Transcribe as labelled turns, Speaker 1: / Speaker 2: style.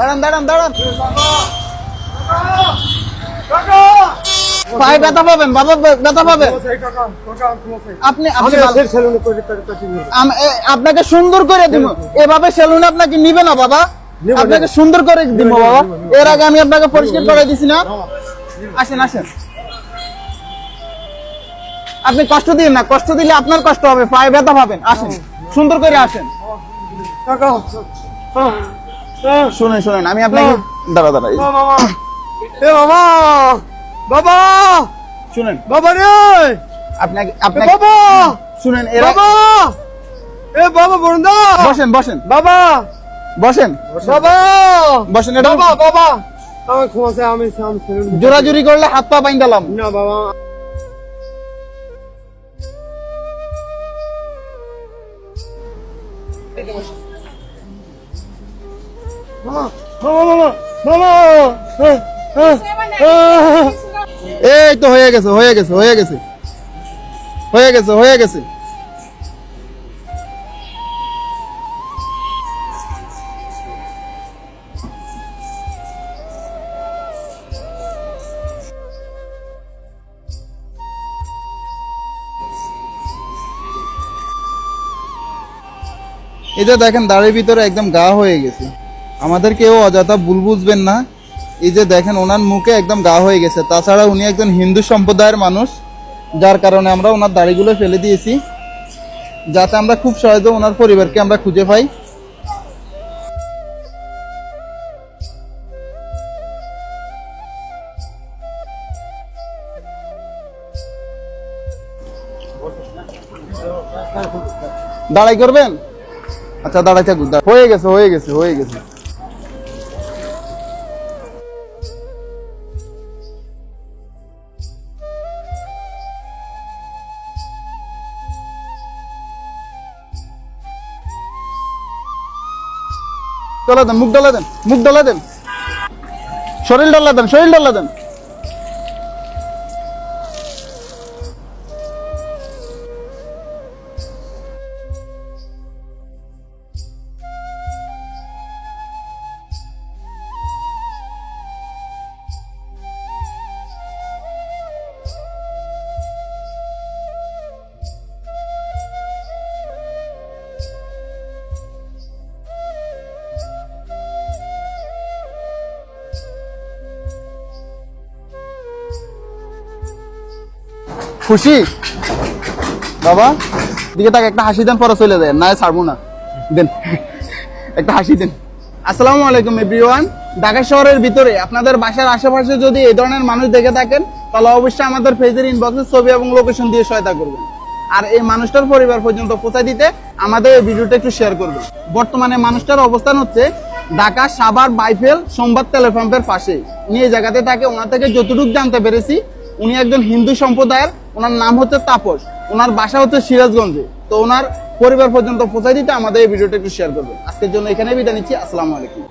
Speaker 1: দাঁড়ান দাঁড়ান দাঁড়ান, পায়ে ব্যথা পাবেন বাবা, ব্যথা পাবেন। আপনি আপনাকে সুন্দর করে দিব, এভাবে সেলুনে আপনাকে নিবে না বাবা, আপনাকে সুন্দর করে দিব বাবা। এর আগে আমি আপনাকে পরিষ্কার করে দিছি না? আসেন আসেন, আপনি কষ্ট দিন না, কষ্ট দিলে আপনার কষ্ট হবে, পায়ে ব্যথা পাবেন। আসেন, সুন্দর করে আসেন। শুনেন শুনেন, আমি আপনাকে দাঁড়া দাঁড়া
Speaker 2: বাবা বাবা
Speaker 1: শুনেন
Speaker 2: বাবা রে,
Speaker 1: আপনাকে আপনাকে
Speaker 2: বাবা
Speaker 1: শুনেন,
Speaker 2: বাবা, এ বাবা বরুণদা,
Speaker 1: বসেন বসেন
Speaker 2: বাবা
Speaker 1: বসেন
Speaker 2: বাবা
Speaker 1: বসেন। এটা
Speaker 2: বাবা বাবা আমি ক্ষমা, আমি
Speaker 1: জোরাজুরি করলে হাত পা বাইন্দালাম।
Speaker 2: না বাবা।
Speaker 1: এই তো হয়ে গেছে হয়ে গেছে হয়ে গেছে হয়ে গেছে হয়ে গেছে। এই যে দেখেন দাড়ির ভিতরে একদম গা হয়ে গেছে, আমাদের কেউ অযথা ভুল বুঝবেন না। এই যে দেখেন ওনার মুখে একদম গা হয়ে গেছে, তাছাড়া উনি একজন হিন্দু সম্প্রদায়ের মানুষ, যার কারণে আমরা ওনার দাড়িগুলো ফেলে দিয়েছি, যাতে আমরা খুব সহজে ওনার পরিবারকে আমরা খুঁজে পাই। দাঁড়াই করবেন? আচ্ছা দাঁড়াই থাকুন, হয়ে গেছে হয়ে গেছে হয়ে গেছে। ডলা দেন, মুখ ডলা দেন, মুখ ডলা দেন, শরীর ডলা দেন, শরীর ডলা দেন। খুশি বাবা? দিকে তাকে একটা হাসি দেন, পরে চলে যায়, না ছাড়বো না, দেন একটা হাসি দেন। আসসালামু আলাইকুম এভরিওয়ান। ঢাকা শহরের ভিতরে আপনাদের বাসার আশেপাশে যদি এই ধরনের মানুষ দেখে থাকেন, তাহলে অবশ্যই আমাদের পেজের ইনবক্সে ছবি এবং লোকেশন দিয়ে সহায়তা করবেন। আর এই মানুষটার পরিবার পর্যন্ত পৌঁছে দিতে আমাদের এই ভিডিওটা একটু শেয়ার করবেন। বর্তমানে মানুষটার অবস্থান হচ্ছে ঢাকা সাভার বাইফেল সোমবার তেল পাম্পের পাশে, নিয়ে জায়গাতে থাকে। ওনার থেকে যতটুকু জানতে পেরেছি, উনি একজন হিন্দু সম্প্রদায়ের, ওনার নাম হচ্ছে তাপস, ওনার বাসা হচ্ছে সিরাজগঞ্জে। তো ওনার পরিবার পর্যন্ত পৌঁছে দিতে আমাদের এই ভিডিওটা একটু শেয়ার করবেন। আজকের জন্য এখানে বিদায় নিচ্ছি। আসসালামু আলাইকুম।